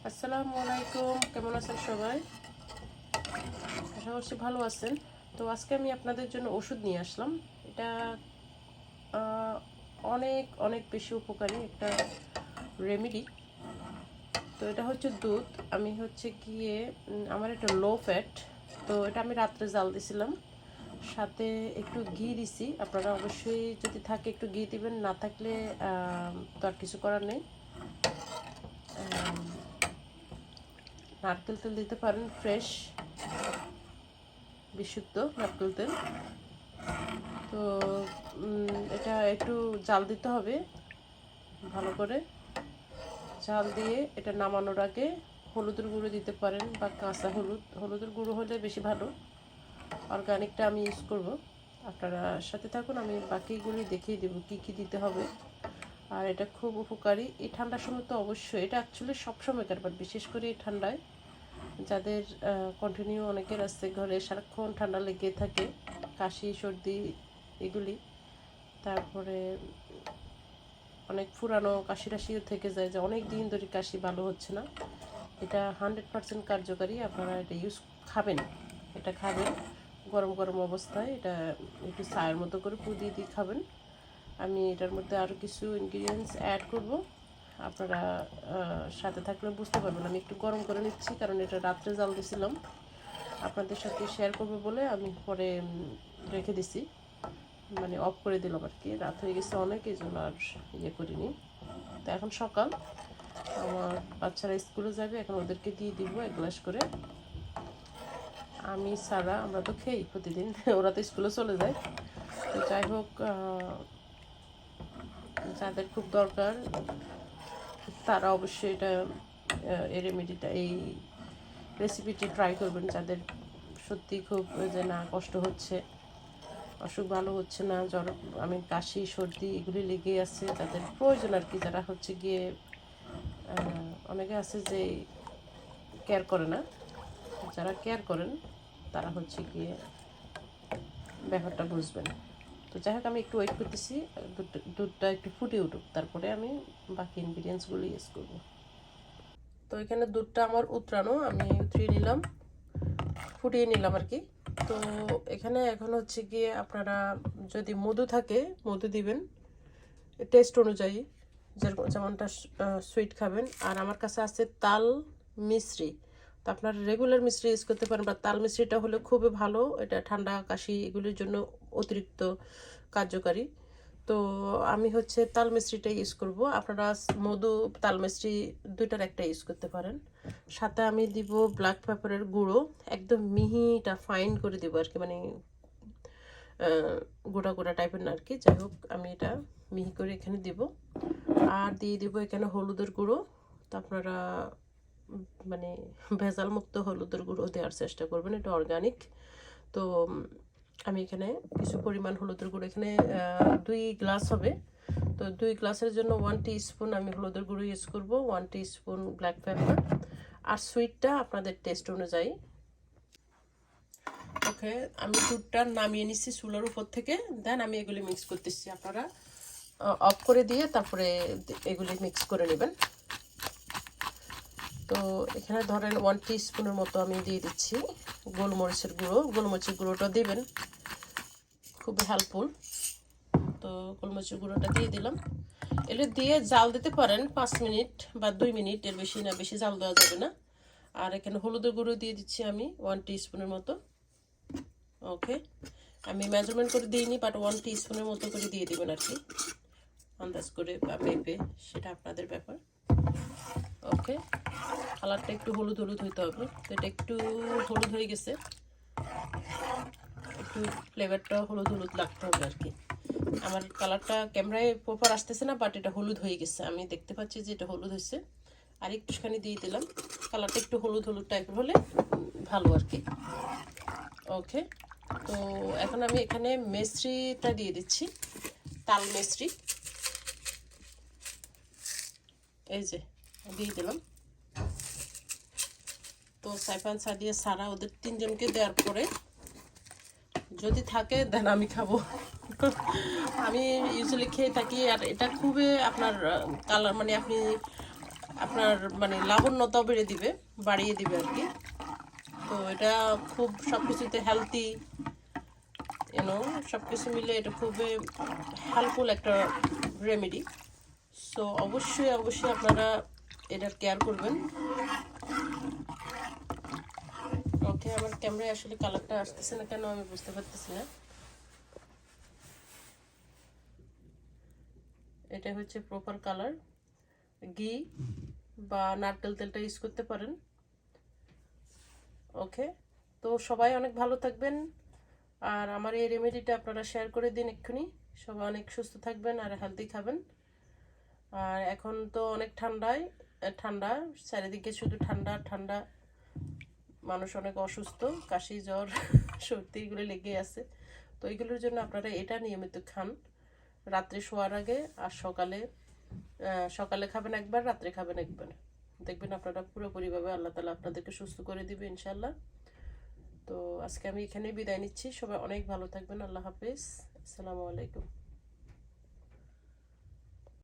আসসালামু আলাইকুম, কেমন আছেন সবাই? আশা করছি ভালো আছেন। তো আজকে আমি আপনাদের জন্য ওষুধ নিয়ে আসলাম। এটা অনেক অনেক বেশি উপকারী একটা রেমেডি। তো এটা হচ্ছে দুধ। আমি হচ্ছে গিয়ে আমার একটা লো ফ্যাট, তো এটা আমি রাত্রে জাল দিছিলাম, সাথে একটু ঘি দিছি। আপনারা অবশ্যই যদি থাকে একটু ঘি দিবেন, না থাকলে তো আর কিছু করার নেই। নারকেল তেল দিতে পারেন, ফ্রেশ বিশুদ্ধ নারকেল তেল। তো এটা একটু জাল দিতে হবে ভালো করে। জাল দিয়ে এটা নামানোর আগে হলুদের গুঁড়ো দিতে পারেন, বা কাঁচা হলুদের গুঁড়ো হলে বেশি ভালো। অর্গানিকটা আমি ইউজ করব। আপনারা সাথে থাকুন, আমি বাকিগুলি দেখিয়ে দেবো কী কী দিতে হবে। আর এটা খুব উপকারী এই ঠান্ডার সময়। তো অবশ্যই এটা অ্যাকচুয়ালি সবসময়কার, বাট বিশেষ করে এই ঠান্ডায় যাদের কন্টিনিউ অনেকের আছে ঘরে সারাক্ষণ ঠান্ডা লেগে থাকে, কাশি সর্দি এগুলি, তারপরে অনেক পুরানো কাশি টাশিও থেকে যায়, যে অনেক দিন ধরে কাশি ভালো হচ্ছে না। এটা 100% কার্যকারী। আপনারা এটা খাবেন, এটা খাবেন গরম গরম অবস্থায়। এটা একটু চায়ের মতো করে পুদিয়ে দিয়ে খাবেন। আমি এটার মধ্যে আরও কিছু ইনগ্রিডিয়েন্টস অ্যাড করব, আপনারা সাথে থাকলে বুঝতে পারবেন। আমি একটু গরম করে নিচ্ছি, কারণ এটা রাত্রে জাল দিয়েছিলাম, আপনাদের সাথে শেয়ার করবো বলে আমি পরে রেখে দিছি, মানে অফ করে দিলাম আর কি। রাত হয়ে গেছে অনেক, এই জন্য আর ইয়ে করিনি। তো এখন সকাল, আমার বাচ্চারা স্কুলে যাবে, এখন ওদেরকে দিয়ে দিব 1 গ্লাস করে। আমি সারা আমরা তো খেই প্রতিদিন, ওরা তো স্কুলে চলে যায়। তো যাই হোক, যাদের খুব দরকার তারা অবশ্যই এটা এই রেমেডিটা, এই রেসিপিটি ট্রাই করবেন। যাদের সত্যি খুব যে না কষ্ট হচ্ছে, অসুখ ভালো হচ্ছে না, জ্বর কাশি সর্দি এগুলি লেগে আছে, তাদের প্রয়োজন আর কি। যারা হচ্ছে গিয়ে অনেকে আছে যে কেয়ার করে না, যারা কেয়ার করেন তারা হচ্ছে গিয়ে ব্যাপারটা বুঝবেন। তো যাই হোক, আমি একটু ওয়েট করতেছি দুধটা একটু ফুটে উঠুক, তারপরে আমি বাকি ইনগ্রিডিয়েন্টসগুলো ইউজ করবো। তো এখানে দুধটা আমার উতরানো, আমি উতরিয়ে নিলাম, ফুটিয়ে নিলাম আর কি। তো এখানে এখন হচ্ছে গিয়ে আপনারা যদি মধু থাকে মধু দিবেন টেস্ট অনুযায়ী, যেমনটা সুইট খাবেন। আর আমার কাছে আছে তাল মিশ্রি, তো আপনারা রেগুলার মিশ্রি ইউজ করতে পারেন, বা তাল মিশ্রিটা হলে খুবই ভালো। এটা ঠান্ডা কাশি এগুলির জন্য অতিরিক্ত কার্যকারী। তো আমি হচ্ছে তাল মিশ্রিটা ইউজ করব। আপনারা মধু তাল মিশ্রি দুইটার একটা ইউজ করতে পারেন। সাথে আমি দিব ব্ল্যাক পেপারের গুঁড়ো, একদম মিহিটা ফাইন করে দিব আর কি, মানে গোটা গোটা টাইপের না আর কি। যাই হোক, আমি এটা মিহি করে এখানে দিব। আর দিয়ে দিব এখানে হলুদের গুঁড়ো। তো আপনারা মানে ভেজাল মুক্ত হলুদের গুঁড়ো দেওয়ার চেষ্টা করবেন, এটা অর্গানিক। তো আমি এখানে কিছু পরিমাণ হলুদের গুঁড়ো, এখানে 2 গ্লাস হবে। তো 2 গ্লাসের জন্য 1 টিস্পুন আমি হলুদের গুঁড়ো ইউজ করব, 1 টিস্পুন ব্ল্যাক পেপার, আর সুইটটা আপনাদের টেস্ট অনুযায়ী। ওকে, আমি দুধটা নামিয়ে নিচ্ছি চুলার উপর থেকে, দেন আমি এগুলি মিক্স করতেছি। আপনারা অফ করে দিয়ে তারপরে এগুলি মিক্স করে নেবেন। তো এখানে ধরেন 1 টিস্পুনের মতো আমি দিয়ে দিচ্ছি গোলমরিচের গুঁড়ো। গোলমরিচের গুঁড়োটা দিবেন, খুবই হেল্পফুল। তো গোলমরিচের গুঁড়োটা দিয়ে দিলাম। এগুলো দিয়ে জাল দিতে পারেন 5 মিনিট বা 2 মিনিট, এর বেশি না, বেশি জাল দেওয়া যাবে না। আর এখানে হলুদের গুঁড়ো দিয়ে দিচ্ছি আমি 1 টিস্পুনের মতো। ওকে, আমি মেজারমেন্ট করে দিইনি, বাট 1 টিস্পুনের মতো করে দিয়ে দিবেন আর কি, আন্দাজ করে বা মেপে, সেটা আপনাদের ব্যাপার। ওকে, কালারটা একটু হলুদ হলুদ হইতে হবে। তো এটা একটু হলুদ হয়ে গেছে, একটু ফ্লেভারটা হলুদ হলুদ লাগতে হবে আর কি। আমার কালারটা ক্যামেরায় প্রপার আসতেছে না, বাট এটা হলুদ হয়ে গেছে, আমি দেখতে পাচ্ছি যে এটা হলুদ হয়েছে। আর একটুখানি দিয়ে দিলাম, কালারটা একটু হলুদ হলুদ টাইপের হলে ভালো আর কি। ওকে, তো এখন আমি এখানে মিশ্রিটা দিয়ে দিচ্ছি, তাল মিশ্রি। এই যে দিয়ে দিলাম। তো সাইফান সাদিয়া সারা ওদের 3 জনকে দেওয়ার পরে যদি থাকে দেন আমি খাবো। আমি ইউজুয়ালি খেয়ে থাকি। আর এটা খুবই আপনার কালার, মানে আপনি আপনার মানে লাবণ্যতাও বেড়ে দিবে, বাড়িয়ে দিবে আর কি। তো এটা খুব সব কিছুতে হেলদি, সব কিছু মিলে এটা খুবই হেল্পফুল একটা রেমেডি। সো অবশ্যই অবশ্যই আপনারা এটার কেয়ার করবেন। ওকে, আমার ক্যামেরায় আসলে কালারটা আসতেছে না কেন আমি বুঝতে পারতেছি না। এটা হচ্ছে প্রপার কালার। ঘি বা নারকেল তেলটা ইউজ করতে পারেন। ওকে, তো সবাই অনেক ভালো থাকবেন, আর আমার এই রেমেডিটা আপনারা শেয়ার করে দিন এক্ষুনি। সবাই অনেক সুস্থ থাকবেন আর হেলদি খাবেন। আর এখন তো অনেক ঠান্ডা, চারিদিকে শুধু ঠান্ডা ঠান্ডা, মানুষ অনেক অসুস্থ, কাশি জ্বর সর্দি এগুলো লেগে আছে। তো এইগুলোর জন্য আপনারা এটা নিয়মিত খান, রাত্রে শোয়ার আগে আর সকালে খাবেন একবার, রাত্রে খাবেন একবার। দেখবেন আপনারা পুরোপুরিভাবে আল্লাহ তাআলা আপনাদেরকে সুস্থ করে দিবে ইনশাল্লাহ। তো আজকে আমি এখানেই বিদায় নিচ্ছি। সবাই অনেক ভালো থাকবেন। আল্লাহ হাফেজ। আসসালামু আলাইকুম।